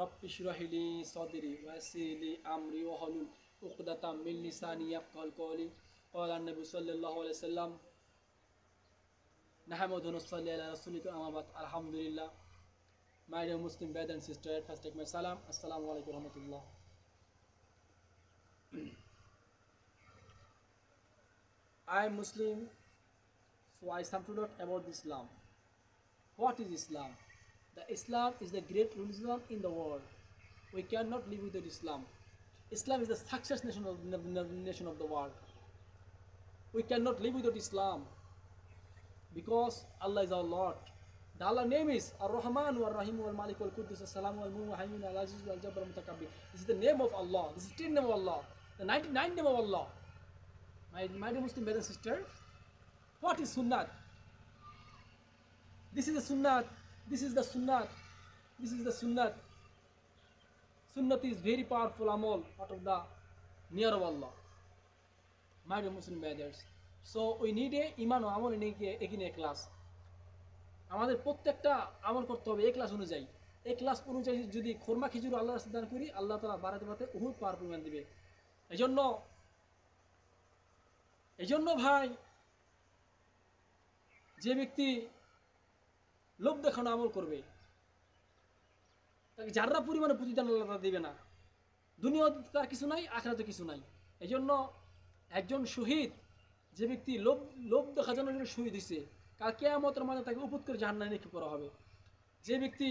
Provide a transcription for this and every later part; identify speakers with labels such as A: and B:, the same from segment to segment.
A: Rabbi इश्रह ली सदरी वयस्सिर ली अमरी वहलुल उक़दतम मिन लिसानी यफ़क़हू क़ौली क़ाला नबी सल्लल्लाहु अलैहि वसल्लम नहमदुहु व नसल्ली अला रसूलिका अम्मा बाद अल्हम्दुलिल्लाह. My dear Muslim brothers and sisters, first take my salam. Assalamu alaikum warahmatullah. I am Muslim, so I some to talk about Islam. What is Islam? The Islam is the great religion in the world. We cannot live without Islam. Islam is the success nation of the world. We cannot live without Islam because Allah is our Lord. The Allah name is Ar-Rahman Ar-Rahim Al-Malik Al-Quddus As-Salam Al-Mu'min Al-Aziz Al-Jabbar Al-Mutakabbir. This is the name of Allah. This is the 10 name of Allah. The 99 name of Allah. My dear Muslim brothers and sisters, what is Sunnah? This is the Sunnah. This is the Sunnah. This is the Sunnah. Sunnah is very powerful amal out of the near of Allah. My dear Muslim brothers, so we need a iman amal in a class. আমাদের প্রত্যেকটা আমল করতে হবে এই class অনুযায়ী। এই class অনুযায়ী যদি খোরমা খিচুড়ি আল্লাহর রাস্তায় দান করি, আল্লাহ তাআলা বাড়াতে বাড়াতে উহুদ পাওয়ার পরিমাণ দিবে। এজন্য ভাই, যে ব্যক্তি লোভ দেখানো আমল করবে তাকে যারা পরিমাণে প্রতিদান আল্লাহ তাআলা দিবে না। দুনিয়াতে তার কিছু নাই, আখিরাতে কিছু নাই। এজন্য একজন শহীদ, যে ব্যক্তি লোভ দেখার জন্য শহীদ হয়েছে, কাল কিয়ামতের মাঠে তাকে উপুত করে জাহান্নামে নিক্ষেপ করা হবে। যে ব্যক্তি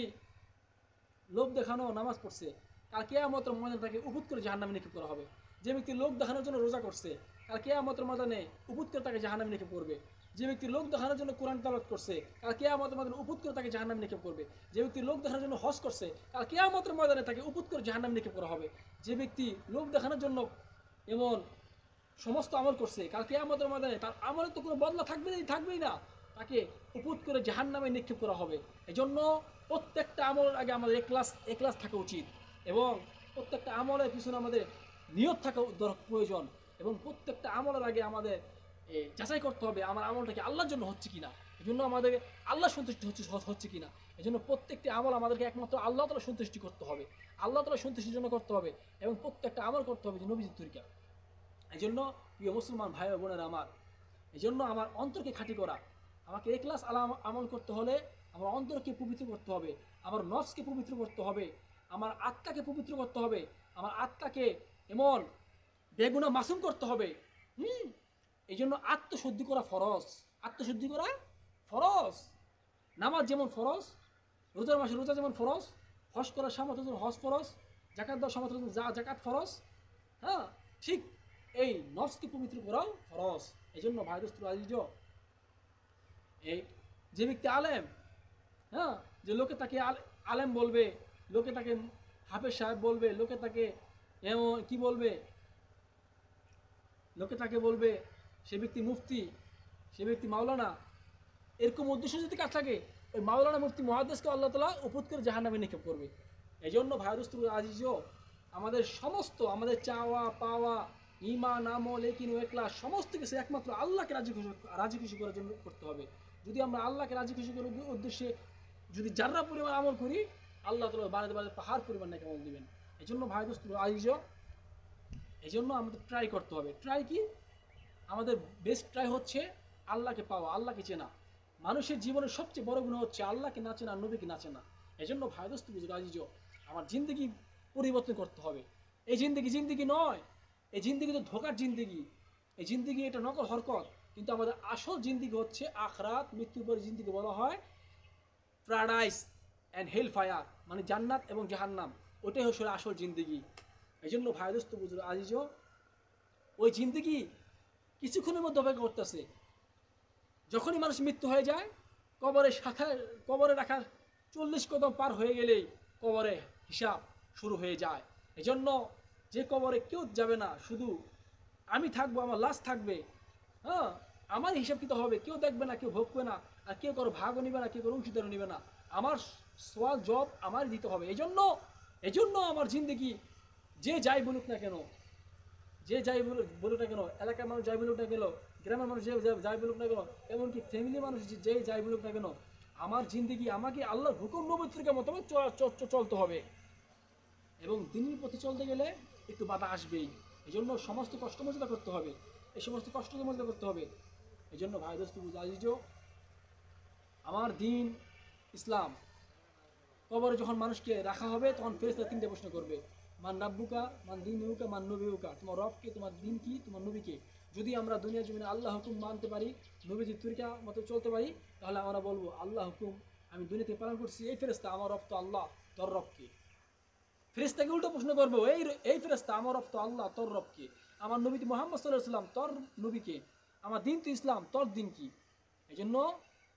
A: লোভ দেখানো নামাজ পড়ছে, কাল কিয়ামতের ময়দানে তাকে উপুত করে জাহান্নামে নিক্ষেপ করা হবে। যে ব্যক্তি লোভ দেখানোর জন্য রোজা করছে, কাল কিয়ামতের ময়দানে উপুত করে তাকে জাহান্নামে নিক্ষেপ করবে। যে ব্যক্তি লোভ দেখানোর জন্য কোরআন তেলাওয়াত করছে, কাল কিয়ামতের ময়দানে উপুত করে তাকে জাহান্নামে নিক্ষেপ করবে। যে ব্যক্তি লোভ দেখানোর জন্য হজ করছে, কাল কিয়ামতের ময়দানে তাকে উপুত করে জাহান্নামে নিক্ষেপ করা হবে। যে ব্যক্তি লোভ দেখানোর জন্য এমন সমস্ত আমল করছে, কাল কিয়ামতের ময়দানে তার আমলের তো কোনো বদলা থাকবেই না, তাকে উপুত করে জাহান্নামে নিক্ষেপ করা হবে। এজন্য প্রত্যেকটা আমলের আগে আমাদের এখলাস থাকা উচিত, এবং প্রত্যেকটা আমলের পিছনে আমাদের নিয়ত থাকা প্রয়োজন, এবং প্রত্যেকটা আমলের আগে আমাদের যাচাই করতে হবে আমার আমলটা কি আল্লাহর জন্য হচ্ছে কিনা, এজন্য আমাদের আল্লাহ সন্তুষ্টি হচ্ছে কিনা। এজন্য প্রত্যেকটি আমল আমাদেরকে একমাত্র আল্লাহ তাআলা সন্তুষ্টি করতে হবে, আল্লাহ তাআলা সন্তুষ্টির জন্য করতে হবে, এবং প্রত্যেকটা আমল করতে হবে যে নবীজির তরিকা। এই জন্য প্রিয় মুসলমান ভাই ও বোনেরা আমার, এই জন্য আমার অন্তরকে খাঁটি করা, আমাকে এখলাস আমল করতে হলে আমার অন্তরকে পবিত্র করতে হবে, আমার নফসকে পবিত্র করতে হবে, আমার আত্মাকে পবিত্র করতে হবে, আমার আত্মাকে এমন বেগুনা মাসুম করতে হবে। এই জন্য আত্মশুদ্ধি করা ফরজ, আত্মশুদ্ধি করা ফরজ। নামাজ যেমন ফরজ, রোজার মাসে রোজা যেমন ফরজ, হজ করার সামর্থ্য যেমন হজ ফরজ, জাকাত দেওয়ার সামর্থ্য যেমন জাকাত ফরজ, হ্যাঁ ঠিক এই নফসকে পবিত্র করাও ফরজ। এই জন্য ভাই দোস্ত আজিজ, এই যে ব্যক্তি আলেম, হ্যাঁ, যে লোকে তাকে আলেম বলবে, লোকে তাকে হাফেজ সাহেব বলবে, লোকে তাকে এমন কি বলবে, লোকে তাকে বলবে সে ব্যক্তি মুফতি, সে ব্যক্তি মাওলানা, এরকম উদ্দেশ্য যদি কাজ থাকে, ওই মাওলানা মুফতি মুহাদ্দিসকে আল্লাহ তাআলা উপুত করে জাহান্নামে নিক্ষেপ করবে। এই জন্য ভাই দোস্ত আজিজ, আমাদের সমস্ত আমাদের চাওয়া পাওয়া, ঈমান আমল ইয়াকিন ও ইখলাস সমস্ত কিছু একমাত্র আল্লাহকে রাজি খুশি করার জন্য করতে হবে। যদি আমরা আল্লাহকে রাজি খুশি করার উদ্দেশ্যে যদি যারা পরিমাণ আমল করি, আল্লাহ তাআলা বাড়াতে বাড়াতে পাহাড় পরিমাণ নাকি আমল দিবেন। এই জন্য ভাই দোস্ত আজিজ, এই জন্য আমাদের ট্রাই করতে হবে। ট্রাই কি? আমাদের বেস্ট ট্রাই হচ্ছে আল্লাহকে পাওয়া, আল্লাহকে চেনা। মানুষের জীবনের সবচেয়ে বড় গুণ হচ্ছে আল্লাহকে না চেনা, নবীকে না চেনা। এই জন্য ভাই দোস্ত আজিজ, আমার জিন্দেগি পরিবর্তন করতে হবে। এই জিন্দেগি নয়, এই জিন্দেগি তো ধোকার জিন্দেগি, এই জিন্দেগি এটা নকল হরকত। কিন্তু আমাদের আসল জিন্দেগি হচ্ছে আখরাত, মৃত্যুর পরে জিন্দেগি বলা হয় প্যারাডাইস অ্যান্ড হেল ফায়ার, মানে জান্নাত এবং জাহান্নাম, ওটাই হচ্ছে আসল জিন্দেগি। এই জন্য ভাই দোস্ত আজিজ, ওই জিন্দেগি কিছুক্ষণের মধ্যে অপেক্ষা করতেছে। যখনই মানুষ মৃত্যু হয়ে যায়, কবরে রাখা 40 কদম পার হয়ে গেলেই কবরে হিসাব শুরু হয়ে যায়। এজন্য যে কবরে কেউ যাবে না, শুধু আমি থাকবো, আমার লাশ থাকবে, হ্যাঁ, আমার হিসাব কিতাব হবে, কেউ দেখবে না, কেউ ভোগবে না, আর কেউ কারো ভাগও নিবে না, কেউ কারো অংশীদারও নিবে না। আমার সওয়াল জব আমারই দিতে হবে। এই জন্য আমার জিন্দেগি যে যাই বলুক না কেন, যে যাই বলুক না কেন, এলাকার মানুষ যাই বলুক না কেন, গ্রামের মানুষ যাই বলুক না কেন, এমনকি ফ্যামিলি মানুষ যে যাই বলুক না কেন, আমার জিন্দেগি আমাকে আল্লাহর হুকুম নবুয়তের মোতাবেক চলতে হবে। এবং দিনের পথে চলতে গেলে একটু বাধা আসবেই। এই জন্য সমস্ত কষ্ট মর্যাদা করতে হবে, এই সমস্ত কষ্ট মর্যাদা করতে হবে। এই জন্য ভাই দোস্ত বুঝাইজ, আমার দিন ইসলাম, কবরে যখন মানুষকে রাখা হবে তখন ফেরেশতা তিনটে প্রশ্ন করবে, মান রাব্বুকা, মান দীনুকা, মান নবীউকা, তোমার রবকে, তোমার দিন কি, তোমার নবীকে। যদি আমরা দুনিয়া জমিনে আল্লাহ হুকুম মানতে পারি, নবীজির তরিকা মতো চলতে পারি, তাহলে আমরা বলবো আল্লাহ হুকুম আমি দুনিয়াতে পালন করছি। এই ফেরেশতা, আমার রব তো আল্লাহ, তোর রবকে। ফেরেশতাকে উল্টো প্রশ্ন করবো, এই ফেরেশতা, আমার রব তো আল্লাহ, তোর রবকে। আমার নবী তো মুহাম্মদ সাল্লাল্লাহু আলাইহি ওয়াসাল্লাম, তোর নবীকে। আমার দিন তো ইসলাম, তোর দিন কি। এই জন্য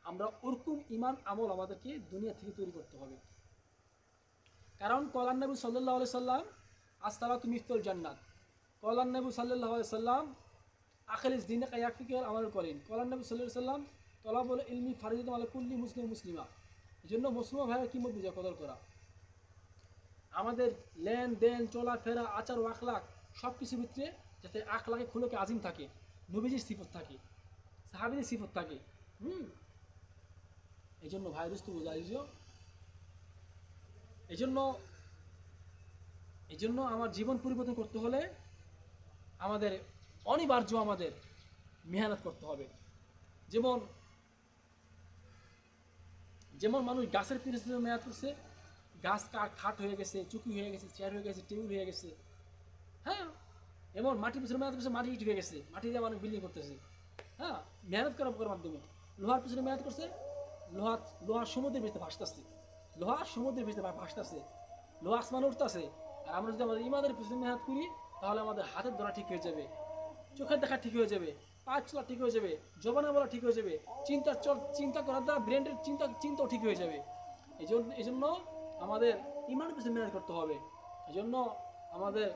A: আমরা ওরকম ইমান আমল আমাদেরকে দুনিয়া থেকে তৈরি করতে হবে। কারণ কলান নবী সাল্লাল্লাহু আলাইহি সাল্লাম আসসালাতু মিফতুল জান্নাত, কলান নবী সাল্লাল্লাহু আলাইহি সাল্লাম আখিরিস দিনে কায়াকফিকে আমল করেন, কলান নবী সাল্লাল্লাহু আলাইহি সাল্লাম তলাবুল ইলমি ফারিদাতুন আলা কুল্লি মুসলিম মুসলিমা। এই জন্য মুসলিম ভাইয়ের কি বুঝা কদর করা, আমাদের লেনদেন, চলাফেরা, আচার ও আখলাক সব কিছুর ভিতরে যাতে আখলাকে খুলকে আজিম থাকে, নবীজির সিফত থাকে, সাহাবীদের সিফত থাকে। এই জন্য ভাই দোস্ত বুঝাইজ, এই জন্য আমার জীবন পরিবর্তন করতে হলে আমাদের অনিবার্য আমাদের মেহনত করতে হবে। যেমন যেমন মানুষ গাছের পিছনে মেহনত করছে, গাছ খাট হয়ে গেছে, চুকি হয়ে গেছে, চেয়ার হয়ে গেছে, টেবিল হয়ে গেছে। হ্যাঁ, এমন মাটির পিছনে মেহনত করছে, মাটি ইট হয়ে গেছে, মাটি দিয়ে মানুষ বিল্ডিং করতেছে। হ্যাঁ, মেহনত করার মাধ্যমে। লোহার পিছনে মেহনত করছে, লোহার সমুদ্রের ভিতরে ভাসতেছে, লোহার সমুদ্রের ভিতরে ভাসতেছে, লোহা আসমানে উঠতেছে। আর আমরা যদি আমাদের ইমানের পিছনে মেহনত করি, তাহলে আমাদের হাতের ধরা ঠিক হয়ে যাবে, চোখের দেখা ঠিক হয়ে যাবে, পা চলা ঠিক হয়ে যাবে, জবানে বলা ঠিক হয়ে যাবে, চিন্তা করার দ্বারা ব্রেনের চিন্তাও ঠিক হয়ে যাবে। এই জন্য আমাদের ইমানের পিছনে মেহনত করতে হবে। এই জন্য আমাদের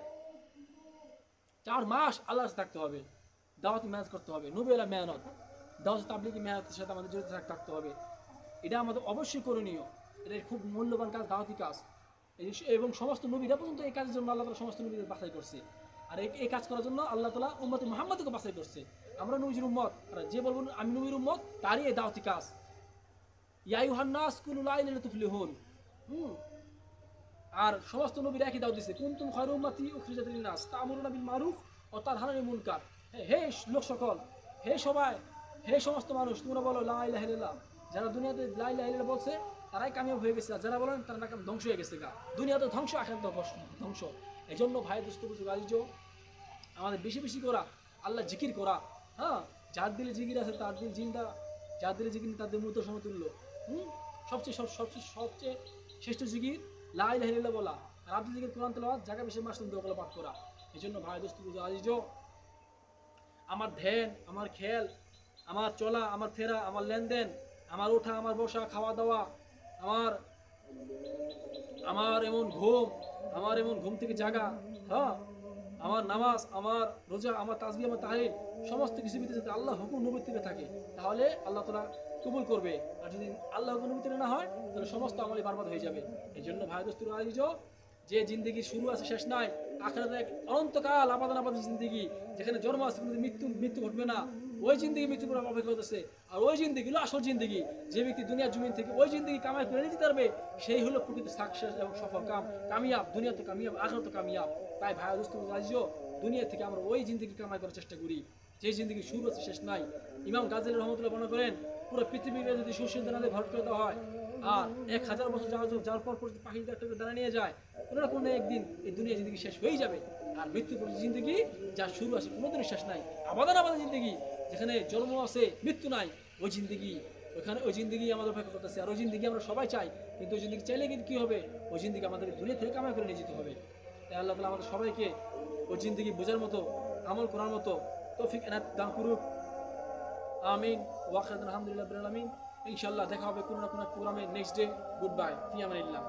A: 4 মাস আল্লাহর সাথে থাকতে হবে, দাওয়াতি মেহনত করতে হবে, নবীলা মেহনত, দাওয়াত তাবলীগী মেহনতের সাথে আমাদের জড়িত থাকতে হবে। এটা আমাদের অবশ্যই করণীয়, এটা খুব মূল্যবান কাজ, দাওয়াতি কাজ। এবং সমস্ত নবীরা পর্যন্ত এই কাজের জন্য আল্লাহ তাআলা সমস্ত নবীদের বাছাই করছে। আর এই কাজ করার জন্য আল্লাহ তাআলা উম্মতে মুহাম্মাদকে বাছাই করছে। আমরা নবীর উম্মত, আর যে বলবো আমি নবীর উম্মত, তারই এই দাওয়াতি কাজ। ইয়া আইয়ুহান নাস কুলু লা ইলাহা ইল্লা তুফলিহুন। আর সমস্ত নবীরা একই দাওয়াত দিয়েছে, কুনতুম খায়রা উম্মাতি উখরিজাত লিন-নাস তা'মুরুনা বিল মারুফ ওয়া তানহাউনা আনিল মুনকার। হে লোক সকল, হে সবাই, হে সমস্ত মানুষ, তোমরা বলো লা ইলাহা ইল্লাল্লাহ। যারা দুনিয়াতে লা ইলাহা ইল্লাল্লাহ বলছে তারাই কামিয়াব হয়ে গেছে, আর যারা বলেন তারা নাকাম ধ্বংস হয়ে গেছে। দুনিয়াতে ধ্বংস, আখিরাতে ধ্বংস। এই জন্য ভাই দোস্ত বুঝিজ, আমাদের বেশি বেশি করা, আল্লাহ জিকির করা। হ্যাঁ, যার দিলে জিকির আছে তার দিল জিন্দা, যার দিলে জিকির তার দিল মৃত সমতুল্য। সবচেয়ে শ্রেষ্ঠ জিকির লা ইলাহা ইল্লাল্লাহ বলা, আর আব্দুল জিকির কোরআন তেলাওয়াত, জায়গা বেশি মাসুম দোয়া পাঠ করা। এই জন্য ভাই দোস্ত বুঝিজ, আমার ধ্যান, আমার খেয়াল, আমার চলা, আমার ফেরা, আমার লেনদেন, আমার ওঠা, আমার বসা, খাওয়া দাওয়া, আমার এমন ঘুম থেকে জাগা, হ্যাঁ, আমার নামাজ, আমার রোজা, আমার তাসবিহ, আমার তাহলিল, সমস্ত কিছু ভিতরে যদি আল্লাহ হুকুম নবীর থেকে থাকে, তাহলে আল্লাহ তাআলা কবুল করবে। আর যদি আল্লাহ হুকুম নবীর থেকে না হয়, তাহলে সমস্ত আমলই বরবাদ হয়ে যাবে। এই জন্য ভাই দোস্ত আজিজ, যে জিন্দেগি শুরু আছে শেষ নাই, আখিরাতে এক অনন্তকাল আবাদ জিন্দেগি, যেখানে জন্ম আছে কিন্তু মৃত্যু ঘটবে না, ওই জিন্দেগি মৃত্যুর পর অপেক্ষা করতেছে। আর ওই জিন্দেগি হলো আসল জিন্দেগি। যে ব্যক্তি দুনিয়ার জমিন থেকে ওই জিন্দেগি কামাই করে নিতে পারবে, সেই হলো প্রকৃত সাকসেস এবং সফল কামিয়াব, দুনিয়া তো কামিয়াব, আখিরাত তো কামিয়াব। তাই ভাই দোস্ত আজিজ, দুনিয়া থেকে আমরা ওই জিন্দেগি কামাই করার চেষ্টা করি, যে জিন্দেগি শুরু আছে শেষ নাই। ইমাম গাজ্জালী রহমতুল্লাহ বর্ণনা করেন, পুরো পৃথিবীকে যদি সুশীল দানাতে ভর করে দেওয়া হয়, আর 1000 বছর যাওয়ার পর পাখিটা একটা দানা নিয়ে যায়, কোনো না কোনো একদিন এই দুনিয়া জিন্দেগি শেষ হয়ে যাবে। আর মৃত্যু জিন্দেগি যা শুরু আছে কোনোদিনই শেষ নাই, আবাদ জিন্দেগি, যেখানে জন্ম আছে মৃত্যু নাই, ওই জিন্দেগি, ওই জিন্দেগি আমাদের অপেক্ষা করতেছে। আর ওই জিন্দেগি আমরা সবাই চাই, কিন্তু ওই জিন্দেগি চাইলে কিন্তু কি হবে, ওই জিন্দেগি আমাদের দুনিয়া থেকে কামাই করে নিয়ে যেতে হবে। তাই আল্লাহ তাআলা আমাদের সবাইকে ওই জিন্দেগি বোঝার মতো, আমল করার মতো তৌফিক এনায়েত দান করুক। আমিন। ওয়া আখিরু আলহামদুলিল্লাহি রাব্বিল আলামিন। ইনশাআল্লাহ দেখা হবে কোনো না কোনো প্রোগ্রামে নেক্সট ডে। গুড বাই, ফি আমানিল্লাহ।